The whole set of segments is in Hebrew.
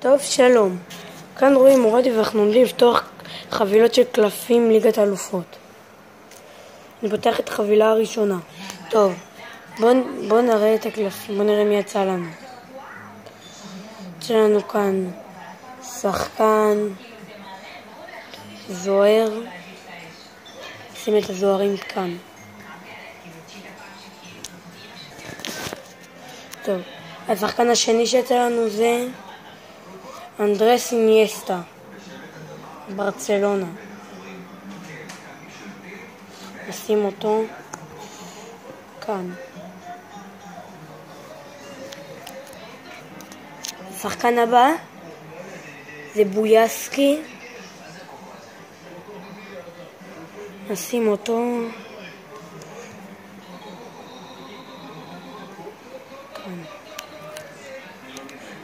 טוב, שלום. כאן רואים מורדי ואנחנו עומדים לפתוח חבילות של קלפים ליגת האלופות. אני פותח את החבילה הראשונה. טוב, בוא נראה את הקלפים, בוא נראה מי יצא לנו. יש לנו כאן שחקן, זוהר, שים את הזוהרים כאן. טוב, השחקן השני שיצא לנו זה אנדרס אינייסטה, ברצלונה. נשים אותו כאן. השחקן הבא זה בויאסקי. נשים אותו כאן.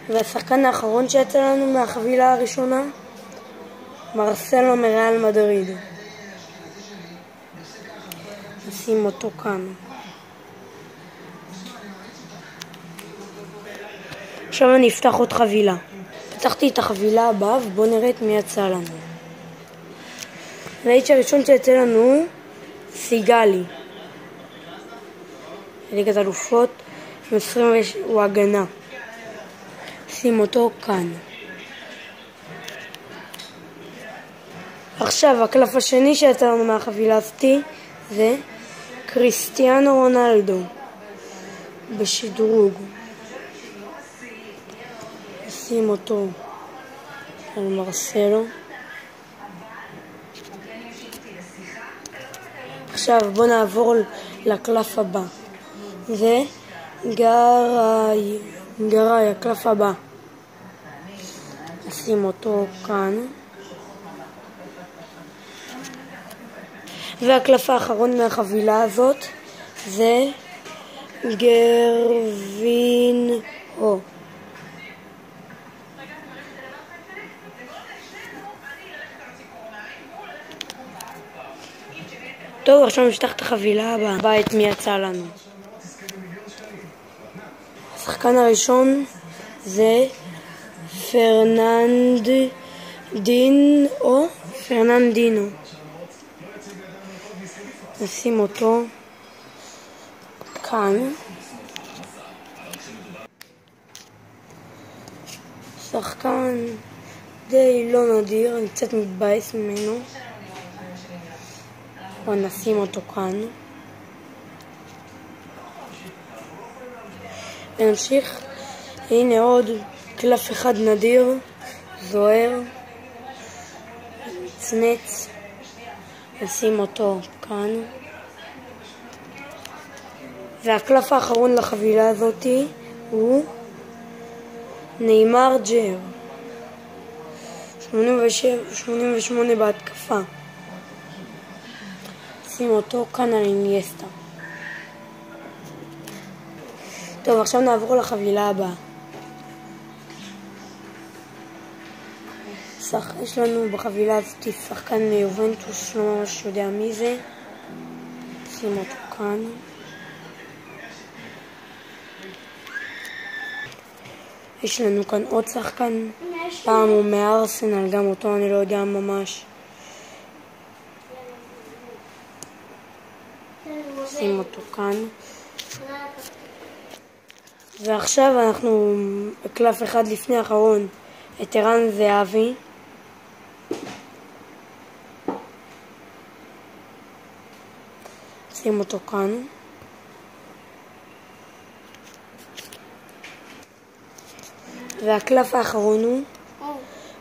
והשחקן האחרון שיצא לנו מהחבילה הראשונה, מרסלו מריאל מדריד. נשים אותו כאן. עכשיו אני אפתח עוד חבילה. פתחתי את החבילה הבאה ובואו נראה את מי יצא לנו. והאיש הראשון שיצא לנו סיגלי, ליגת האלופות, הוא הגנה. שים אותו כאן. עכשיו הקלף השני שיצא לנו מהחבילה הזאת זה קריסטיאנו רונלדו בשדרוג. שים אותו על מרסלו. עכשיו בוא נעבור לקלף הבא. זה גראי, הקלף הבא. נשים אותו כאן. והקלף האחרון מהחבילה הזאת זה גרווינהו. טוב, עכשיו נפתח את החבילה הבאה. את מי יצא לנו. השחקן הראשון זה פרננדינו. נשים אותו כאן. שחקן די לא נדיר, אני קצת מתבאס ממנו. בוא נשים אותו כאן. ונמשיך. הנה עוד קלף אחד נדיר, זוהר, צנץ. נשים אותו כאן. והקלף האחרון לחבילה הזאת הוא ניימר ג'ר, 88 בהתקפה. שים אותו כאן על אינייסטה. טוב, עכשיו נעבור לחבילה הבאה. יש לנו בחבילה הזאת שחקן מיובנטוס, לא ממש יודע מי זה. שים אותו כאן. יש לנו כאן עוד שחקן, פעם הוא מארסנל, גם אותו אני לא יודע ממש. שים אותו כאן. ועכשיו אנחנו בקלף אחד לפני האחרון, את ערן זהבי. שים אותו כאן. והקלף האחרון הוא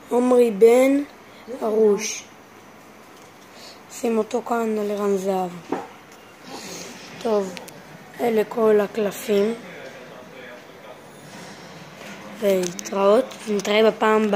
עומרי בן ארוש. שים אותו כאן על ערן זהבי. טוב, אלה כל הקלפים. ולהתראות, נתראה בפעם הבאה.